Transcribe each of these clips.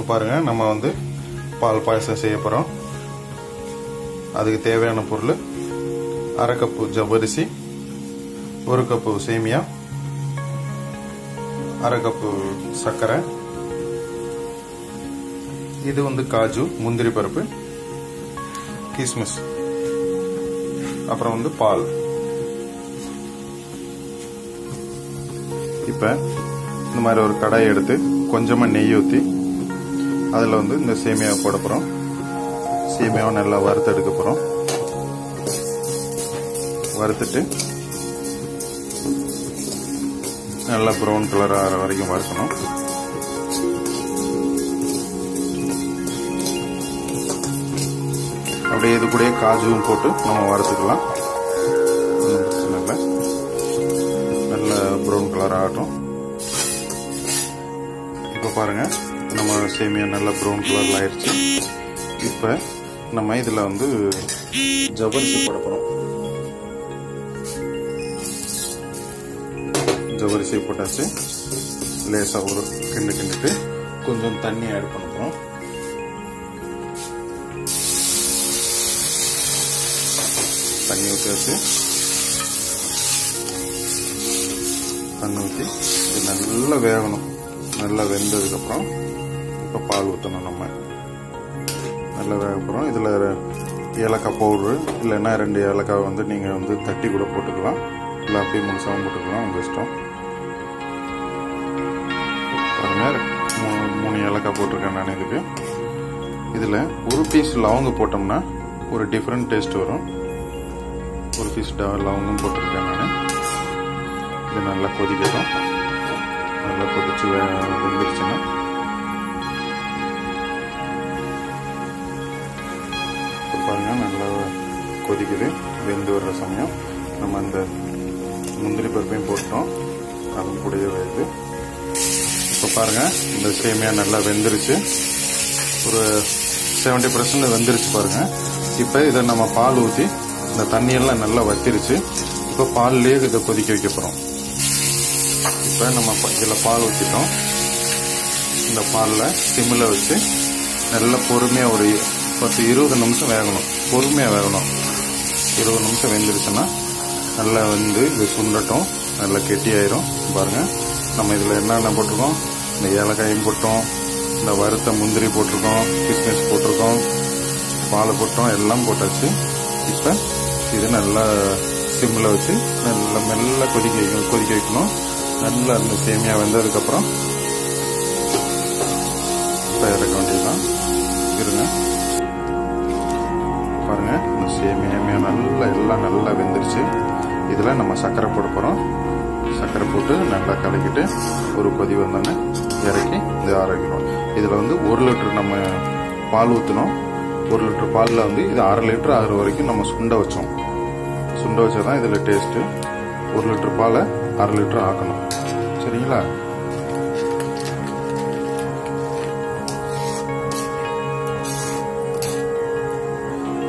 பாருங்க நம்ம வந்து பால் பாயசம் செய்ய போறோம். அதுக்கு தேவையான பொருள் 1/2 கப் ஜவ்வரிசி, 1 கப் சேமியா, 1/2 கப் சர்க்கரை, இது வந்து காஜு முந்திரி பருப்பு, கிஸ்மிஸ், அப்புறம் வந்து பால். இப்ப இந்த மாதிரி ஒரு கடாய் எடுத்து கொஞ்சமா நெய் ஊற்றி அதில் வந்து இந்த சேமியாவை போட போகிறோம். சேமியாவை நல்லா வறுத்து எடுக்க போகிறோம். வறுத்துட்டு நல்லா ப்ரௌன் கலர் ஆகிற வரைக்கும் வறுக்கணும். அப்படியே இது கூட காஜுவும் போட்டு நம்ம வறுத்துக்கலாம். நல்ல ப்ரௌன் கலர் ஆகட்டும். இப்போ பாருங்க நம்ம சேமியா நல்ல ப்ரௌன் கலர்ல ஆயிடுச்சு. இப்போ நம்ம இதில் வந்து ஜவ்வரிசி போட போகிறோம். ஜவ்வரிசி போட்டாச்சு. லேசாக ஒரு கிண்டிட்டு கொஞ்சம் தண்ணி ஆட் பண்ண போகிறோம். தண்ணி ஊற்றி தண்ணி ஊற்றி இது நல்லா வேகணும். நல்லா வெந்ததுக்கப்புறம் இப்போ பால் ஊற்றணும். நம்ம நல்லா வேகப்புறம் இதில் ஏலக்காய் பவுட்ரு இல்லைன்னா 2 ஏலக்காய் வந்து நீங்கள் வந்து தட்டி கூட போட்டுக்கலாம், இல்லை அப்படியே முழுசாகவும் போட்டுக்கலாம், உங்கள் இஷ்டம். பாருங்க 3 ஏலக்காய் போட்டிருக்கேன் நான் இதுக்கு. இதில் ஒரு பீஸ் லவங்க போட்டோம்னா ஒரு டிஃப்ரெண்ட் டேஸ்ட் வரும். ஒரு பீஸ் லவங்கம் போட்டிருக்கேன் நான். இது நல்லா கொதிக்கட்டும். நல்லா கொதிச்சு வெந்துருச்சுன்னா பாருங்க நல்லா கொதிக்குது. வெந்து வர்ற சமயம் நம்ம அந்த முந்திரி பருப்பையும் போட்டோம், அதுவும் கூடயே வருது. இப்போ பாருங்க இந்த சேமியா நல்லா வெந்துருச்சு. ஒரு 70% வெந்துருச்சு பாருங்க. இப்போ இதை நம்ம பால் ஊற்றி இந்த தண்ணியெல்லாம் நல்லா வத்திருச்சு. இப்போ பால்லேயே இதை கொதிக்க வைக்க போகிறோம். இப்போ நம்ம இதில் பால் ஊற்றிட்டோம். இந்த பாலில் சிம்மில் வச்சு நல்லா பொறுமையாக ஒரு 10-20 நிமிஷம் வேகணும். பொறுமையாக வேகணும். 20 நிமிஷம் வெந்துருச்சுன்னா நல்லா வந்து இது சுண்டட்டும், நல்லா கெட்டியாயிரும். பாருங்கள் நம்ம இதில் என்னென்ன போட்டிருக்கோம், இந்த ஏலக்காயும் போட்டோம், இந்த வறுத்த முந்திரி போட்டிருக்கோம், கிஸ்மிஸ் போட்டிருக்கோம், பாலை போட்டோம், எல்லாம் போட்டாச்சு. இப்போ இது நல்லா சிம்மில் வச்சு நல்லா மெல்ல கொதிக்க வைக்கணும். நல்லா அந்த சேமியா வெந்ததுக்கப்புறம் இப்போ இறக்க வேண்டியதுதான். இருங்க பாருங்க இந்த சேமியா நல்லா எல்லாம் நல்லா வெந்துருச்சு. இதில் நம்ம சர்க்கரை போட போகிறோம். சர்க்கரை போட்டு நல்லா கலக்கிட்டு ஒரு கொதி வந்தோன்னே இறக்கி இது ஆரோக்கியம். இதில் வந்து 1 லிட்டர் நம்ம பால் ஊற்றணும். 1 லிட்டர் பாலில் வந்து இது 1/2 லிட்டர் ஆகிற வரைக்கும் நம்ம சுண்ட வச்சோம். சுண்ட வச்சாதான் இதில் டேஸ்ட்டு. 1 லிட்டர் பாலை 1/2 லிட்டர் ஆக்கணும். சரிங்களா?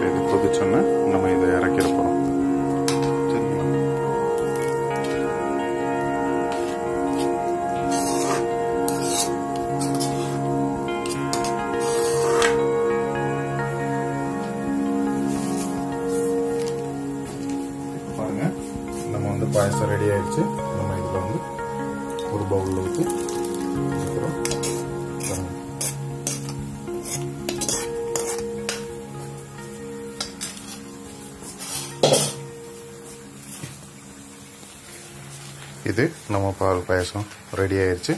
இது கொதிச்சோன்னா நம்ம இதை இறக்கிற போகிறோம். சரிங்களா? பாருங்க நம்ம வந்து பாயசம் ரெடி ஆயிடுச்சு. நம்ம இதில் வந்து ஒரு பவுலில் ஊற்றி இது நம்ம பால் பாயசம் ரெடி ஆயிடுச்சு.